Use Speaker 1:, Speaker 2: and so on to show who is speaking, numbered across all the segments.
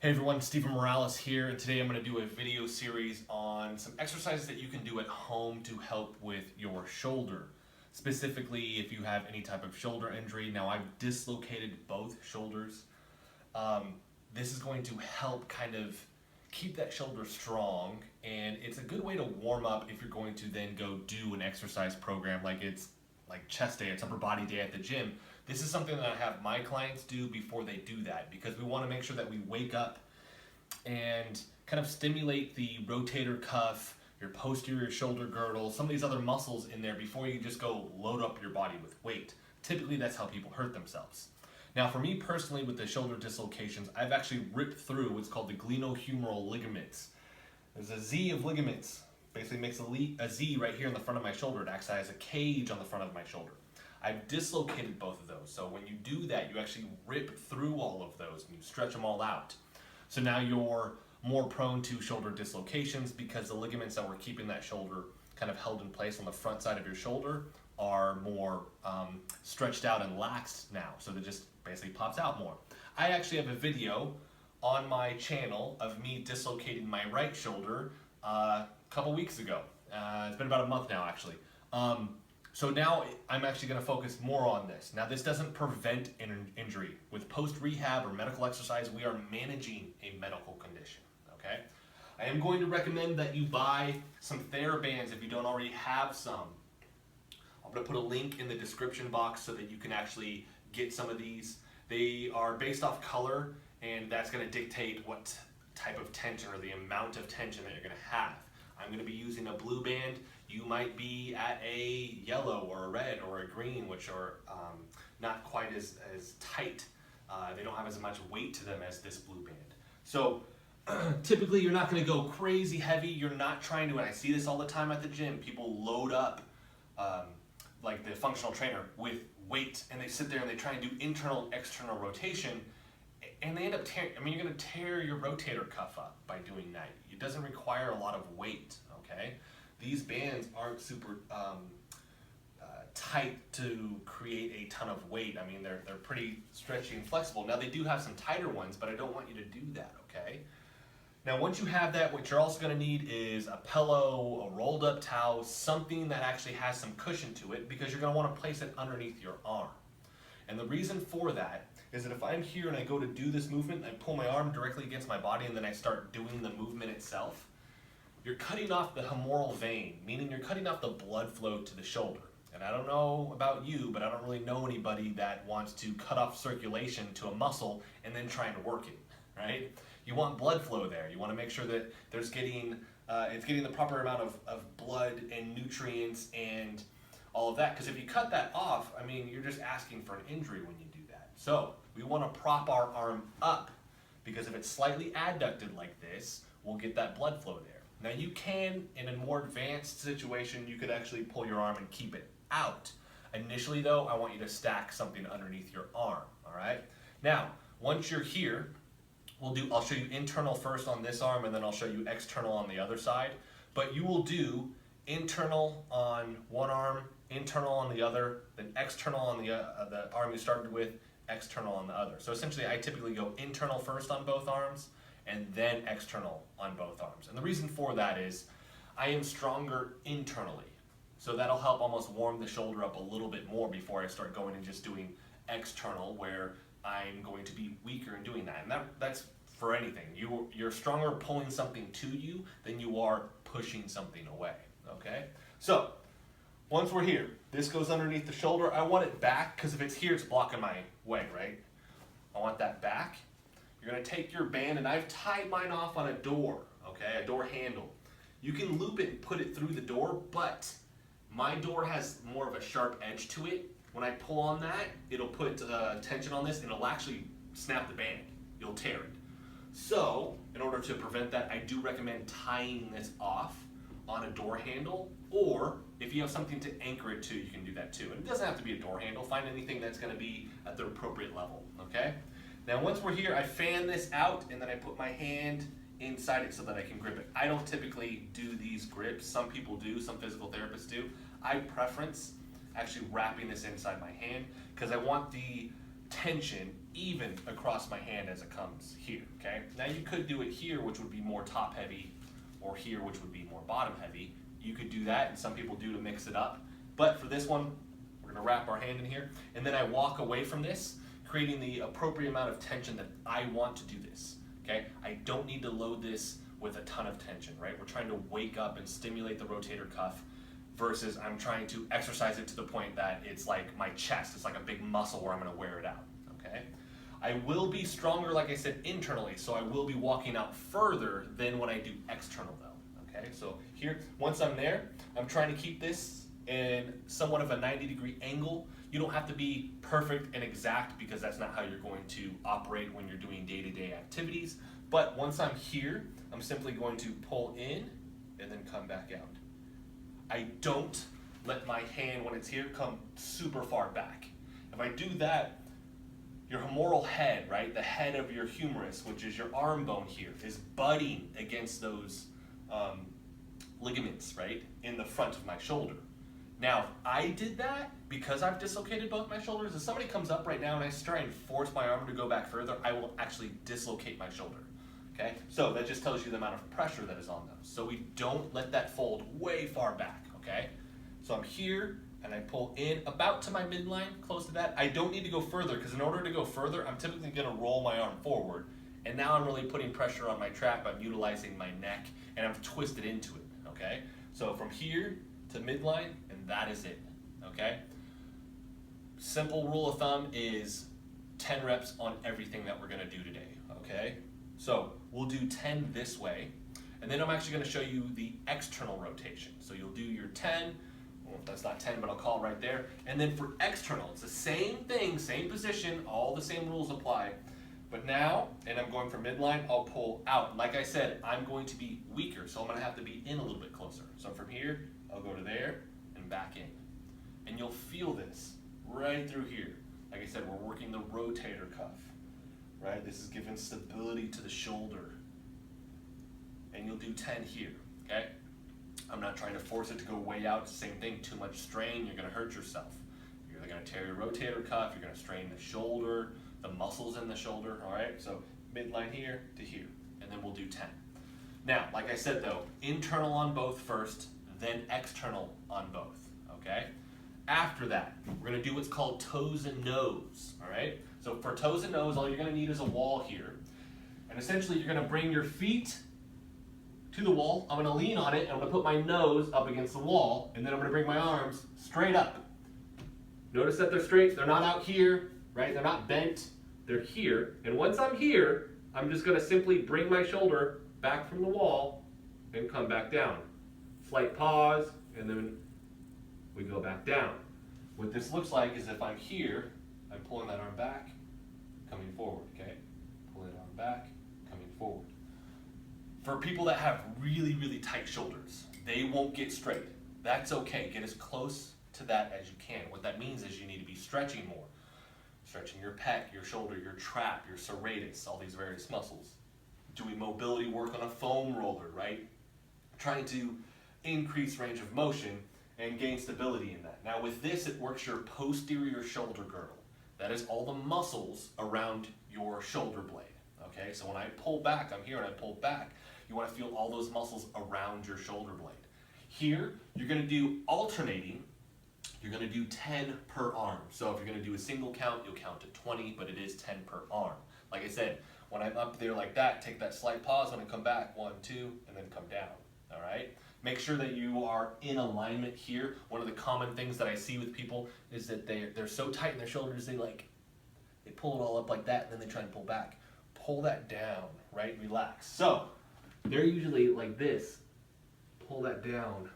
Speaker 1: Hey everyone, Stephen Morales here, and today I'm going to do a video series on some exercises that you can do at home to help with your shoulder. Specifically, if you have any type of shoulder injury. Now, I've dislocated both shoulders. This is going to help kind of keep that shoulder strong, and it's a good way to warm up if you're going to then go do an exercise program like chest day, it's upper body day at the gym. This is something that I have my clients do before they do that because we want to make sure that we wake up and kind of stimulate the rotator cuff, your posterior shoulder girdle, some of these other muscles in there before you just go load up your body with weight. Typically, that's how people hurt themselves. Now, for me personally, with the shoulder dislocations, I've actually ripped through what's called the glenohumeral ligaments. There's a Z of ligaments, basically makes a Z right here in the front of my shoulder. It acts as a cage on the front of my shoulder. I've dislocated both of those. So when you do that, you actually rip through all of those and you stretch them all out. So now you're more prone to shoulder dislocations because the ligaments that were keeping that shoulder kind of held in place on the front side of your shoulder are more stretched out and laxed now. So it just basically pops out more. I actually have a video on my channel of me dislocating my right shoulder a couple weeks ago. It's been about a month now, actually. So now I'm actually going to focus more on this. Now, this doesn't prevent an injury. With post-rehab or medical exercise, we are managing a medical condition, okay? I am going to recommend that you buy some TheraBands if you don't already have some. I'm going to put a link in the description box so that you can actually get some of these. They are based off color, and that's going to dictate what type of tension or the amount of tension that you're going to have. I'm going to be using a blue band. You might be at a yellow or a red or a green, which are not quite as tight. They don't have as much weight to them as this blue band. So typically you're not going to go crazy heavy. You're not trying to, and I see this all the time at the gym, people load up like the functional trainer with weight, and they sit there and they try and do internal, external rotation, and they end up tearing, you're going to tear your rotator cuff up by doing that. It doesn't require a lot of weight, okay? These bands aren't super tight to create a ton of weight. They're pretty stretchy and flexible. Now, they do have some tighter ones, but I don't want you to do that, okay? Now, once you have that, what you're also going to need is a pillow, a rolled up towel, something that actually has some cushion to it, because you're going to want to place it underneath your arm. And the reason for that is that if I'm here and I go to do this movement, I pull my arm directly against my body and then I start doing the movement itself, you're cutting off the humeral vein, meaning you're cutting off the blood flow to the shoulder. And I don't know about you, but I don't really know anybody that wants to cut off circulation to a muscle and then trying to work it, right? You want blood flow there. You want to make sure that it's getting the proper amount of blood and nutrients and all of that. Because if you cut that off, you're just asking for an injury when you do that. So we want to prop our arm up, because if it's slightly adducted like this, we'll get that blood flow there. Now you can, in a more advanced situation, you could actually pull your arm and keep it out. Initially though, I want you to stack something underneath your arm, all right? Now, once you're here, I'll show you internal first on this arm, and then I'll show you external on the other side. But you will do internal on one arm, internal on the other, then external on the arm you started with, external on the other. So essentially, I typically go internal first on both arms, and then external on both arms. And the reason for that is I am stronger internally. So that'll help almost warm the shoulder up a little bit more before I start going and just doing external, where I'm going to be weaker in doing that. And that's for anything. You're stronger pulling something to you than you are pushing something away, okay? So once we're here, this goes underneath the shoulder. I want it back, because if it's here, it's blocking my way, right? I want that back. You're going to take your band, and I've tied mine off on a door, okay, a door handle. You can loop it and put it through the door, but my door has more of a sharp edge to it. When I pull on that, it'll put tension on this, and it'll actually snap the band. You'll tear it. So, in order to prevent that, I do recommend tying this off on a door handle, or if you have something to anchor it to, you can do that too. And it doesn't have to be a door handle. Find anything that's going to be at the appropriate level, okay? Now, once we're here, I fan this out, and then I put my hand inside it so that I can grip it. I don't typically do these grips. Some people do, some physical therapists do. I preference actually wrapping this inside my hand, because I want the tension even across my hand as it comes here, okay? Now you could do it here, which would be more top heavy, or here, which would be more bottom heavy. You could do that, and some people do to mix it up. But for this one, we're gonna wrap our hand in here, and then I walk away from this, creating the appropriate amount of tension that I want to do this, okay? I don't need to load this with a ton of tension, right? We're trying to wake up and stimulate the rotator cuff versus I'm trying to exercise it to the point that it's like my chest, it's like a big muscle where I'm gonna wear it out, okay? I will be stronger, like I said, internally, so I will be walking out further than when I do external though, okay? So here, once I'm there, I'm trying to keep this in somewhat of a 90-degree angle. You don't have to be perfect and exact because that's not how you're going to operate when you're doing day-to-day activities. But once I'm here, I'm simply going to pull in and then come back out. I don't let my hand, when it's here, come super far back. If I do that, your humeral head, right, the head of your humerus, which is your arm bone here, is butting against those ligaments, right, in the front of my shoulder. Now, if I did that because I've dislocated both my shoulders. If somebody comes up right now and I try and force my arm to go back further, I will actually dislocate my shoulder. Okay, so that just tells you the amount of pressure that is on those. So we don't let that fold way far back, okay? So I'm here and I pull in about to my midline, close to that. I don't need to go further because in order to go further, I'm typically gonna roll my arm forward. And now I'm really putting pressure on my trap. I'm utilizing my neck and I'm twisted into it, okay? So from here to midline, and that is it, okay? Simple rule of thumb is 10 reps on everything that we're gonna do today, okay? So we'll do 10 this way, and then I'm actually gonna show you the external rotation. So you'll do your 10, well, that's not 10, but I'll call it right there. And then for external, it's the same thing, same position, all the same rules apply. But now, and I'm going for midline, I'll pull out. Like I said, I'm going to be weaker, so I'm gonna have to be in a little bit closer. So from here, I'll go to there and back in. And you'll feel this right through here. Like I said, we're working the rotator cuff. Right? This is giving stability to the shoulder. And you'll do 10 here, okay? I'm not trying to force it to go way out. Same thing, too much strain, you're gonna hurt yourself. You're gonna tear your rotator cuff, you're gonna strain the shoulder, the muscles in the shoulder, all right? So midline here to here, and then we'll do 10. Now, like I said though, internal on both first, then external on both, okay? After that, we're gonna do what's called toes and nose, all right? So for toes and nose, all you're gonna need is a wall here. And essentially you're gonna bring your feet to the wall. I'm gonna lean on it, and I'm gonna put my nose up against the wall, and then I'm gonna bring my arms straight up. Notice that they're straight, they're not out here, right? They're not bent, they're here. And once I'm here, I'm just gonna simply bring my shoulder back from the wall and come back down. Slight pause, and then we go back down. What this looks like is if I'm here, I'm pulling that arm back, coming forward, okay? Pulling that arm back, coming forward. For people that have really, really tight shoulders, they won't get straight. That's okay, get as close to that as you can. What that means is you need to be stretching more. Stretching your pec, your shoulder, your trap, your serratus, all these various muscles. Doing mobility work on a foam roller, right? Trying to increase range of motion and gain stability in that. Now with this, it works your posterior shoulder girdle. That is all the muscles around your shoulder blade, okay? So when I pull back, I'm here and I pull back, you wanna feel all those muscles around your shoulder blade. Here, you're gonna do alternating, you're gonna do 10 per arm. So if you're gonna do a single count, you'll count to 20, but it is 10 per arm. Like I said, when I'm up there like that, take that slight pause, when I come back, 1, 2, and then come down, all right? Make sure that you are in alignment here. One of the common things that I see with people is that they're so tight in their shoulders, they pull it all up like that, and then they try and pull back. Pull that down, right? Relax. So they're usually like this. Pull that down,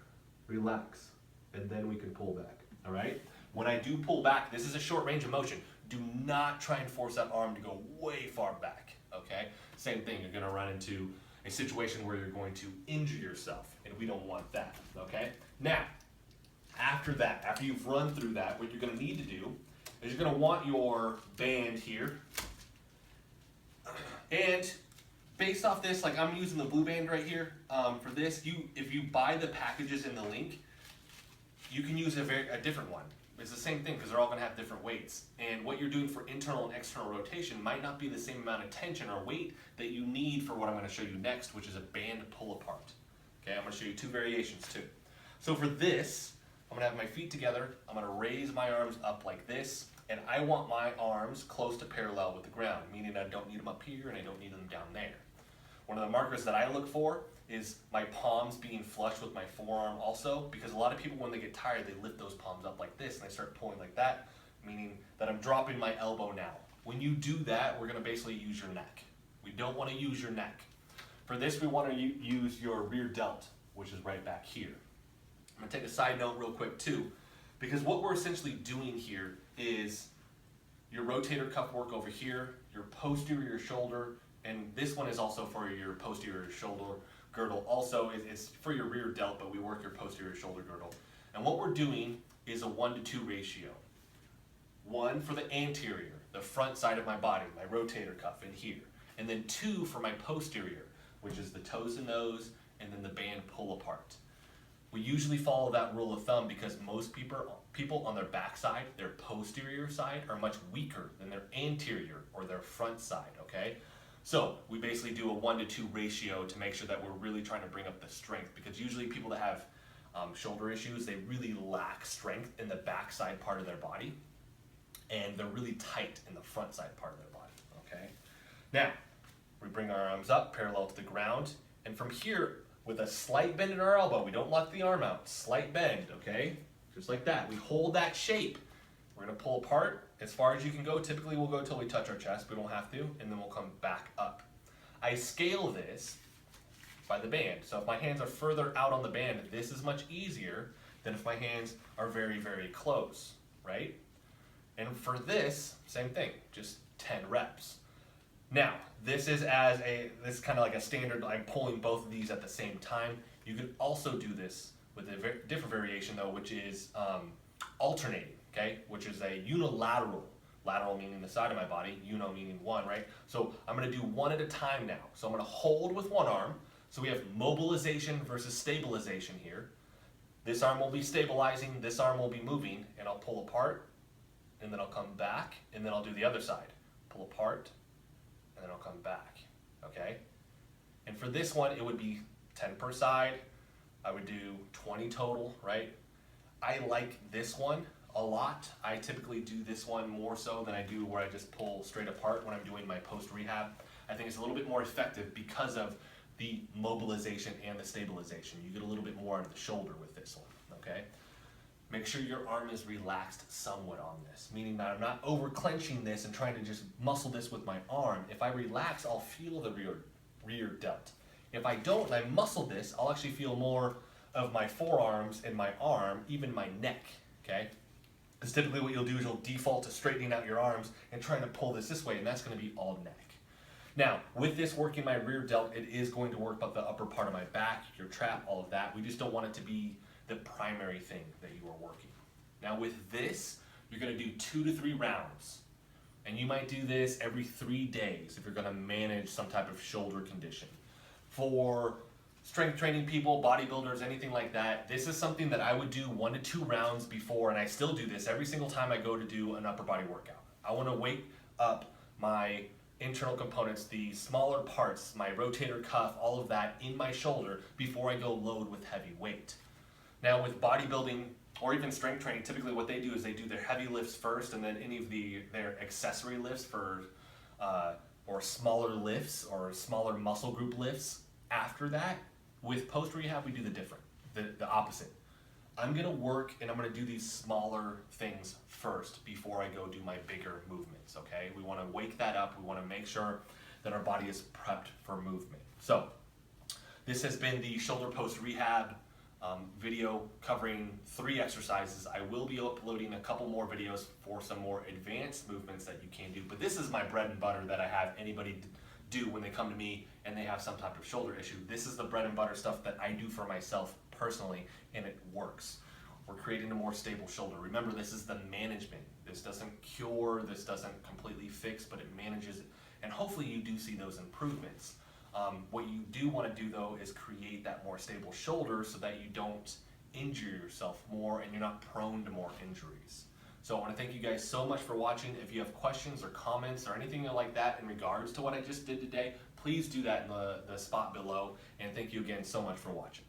Speaker 1: relax, and then we can pull back, all right? When I do pull back, this is a short range of motion. Do not try and force that arm to go way far back, okay? Same thing, you're gonna run into a situation where you're going to injure yourself, and we don't want that, okay? Now, after that, after you've run through that, what you're gonna need to do is you're gonna want your band here, and based off this, like I'm using the blue band right here, for this, if you buy the packages in the link, you can use a different one. It's the same thing because they're all going to have different weights. And what you're doing for internal and external rotation might not be the same amount of tension or weight that you need for what I'm going to show you next, which is a band pull apart. Okay, I'm going to show you two variations too. So for this, I'm going to have my feet together. I'm going to raise my arms up like this, and I want my arms close to parallel with the ground, meaning I don't need them up here and I don't need them down there. One of the markers that I look for is my palms being flush with my forearm also, because a lot of people when they get tired, they lift those palms up like this and they start pulling like that, meaning that I'm dropping my elbow now. When you do that, we're going to basically use your neck. We don't want to use your neck. For this, we want to use your rear delt, which is right back here. I'm going to take a side note real quick too, because what we're essentially doing here is your rotator cuff work over here, your posterior shoulder, and this one is also for your posterior shoulder girdle. Also, it's for your rear delt, but we work your posterior shoulder girdle. And what we're doing is a 1-to-2 ratio. 1 for the anterior, the front side of my body, my rotator cuff in here. And then 2 for my posterior, which is the toes and nose, and then the band pull apart. We usually follow that rule of thumb because most people on their back side, their posterior side, are much weaker than their anterior or their front side, okay? So we basically do a 1-to-2 ratio to make sure that we're really trying to bring up the strength, because usually people that have shoulder issues, they really lack strength in the backside part of their body, and they're really tight in the front side part of their body, okay? Now, we bring our arms up parallel to the ground, and from here, with a slight bend in our elbow, we don't lock the arm out, slight bend, okay? Just like that. We hold that shape. We're gonna pull apart as far as you can go. Typically we'll go until we touch our chest, we don't have to, and then we'll come back up. I scale this by the band. So if my hands are further out on the band, this is much easier than if my hands are very, very close, right? And for this, same thing, just 10 reps. Now, this is kind of like a standard, I'm pulling both of these at the same time. You can also do this with a different variation though, which is alternating, okay? Which is a unilateral, lateral meaning the side of my body, uno meaning one, right? So I'm gonna do one at a time now. So I'm gonna hold with one arm. So we have mobilization versus stabilization here. This arm will be stabilizing, this arm will be moving, and I'll pull apart, and then I'll come back, and then I'll do the other side. Pull apart, and then I'll come back, okay? And for this one, it would be 10 per side. I would do 20 total, right? I like this one a lot. I typically do this one more so than I do where I just pull straight apart when I'm doing my post-rehab. I think it's a little bit more effective because of the mobilization and the stabilization. You get a little bit more out of the shoulder with this one, okay? Make sure your arm is relaxed somewhat on this, meaning that I'm not over clenching this and trying to just muscle this with my arm. If I relax, I'll feel the rear delt. If I don't and I muscle this, I'll actually feel more of my forearms and my arm, even my neck, okay? Because typically what you'll do is you'll default to straightening out your arms and trying to pull this way, and that's gonna be all neck. Now, with this working my rear delt, it is going to work up the upper part of my back, your trap, all of that. We just don't want it to be the primary thing that you are working. Now with this, you're gonna do 2 to 3 rounds. And you might do this every 3 days if you're gonna manage some type of shoulder condition. For strength training people, bodybuilders, anything like that, this is something that I would do 1 to 2 rounds before, and I still do this every single time I go to do an upper body workout. I wanna wake up my internal components, the smaller parts, my rotator cuff, all of that in my shoulder before I go load with heavy weight. Now with bodybuilding or even strength training, typically what they do is they do their heavy lifts first and then any of their accessory lifts for or smaller lifts or smaller muscle group lifts after that. With post-rehab, we do the opposite. I'm gonna work and I'm gonna do these smaller things first before I go do my bigger movements, okay? We wanna wake that up, we wanna make sure that our body is prepped for movement. So, this has been the shoulder post-rehab video covering 3 exercises. I will be uploading a couple more videos for some more advanced movements that you can do, but this is my bread and butter that I have anybody do when they come to me and they have some type of shoulder issue. This is the bread and butter stuff that I do for myself personally, and it works. We're creating a more stable shoulder. Remember, this is the management. This doesn't cure, this doesn't completely fix, but it manages it, and hopefully you do see those improvements. What you do want to do though is create that more stable shoulder so that you don't injure yourself more and you're not prone to more injuries. So I want to thank you guys so much for watching. If you have questions or comments or anything like that in regards to what I just did today, please do that in the spot below. And thank you again so much for watching.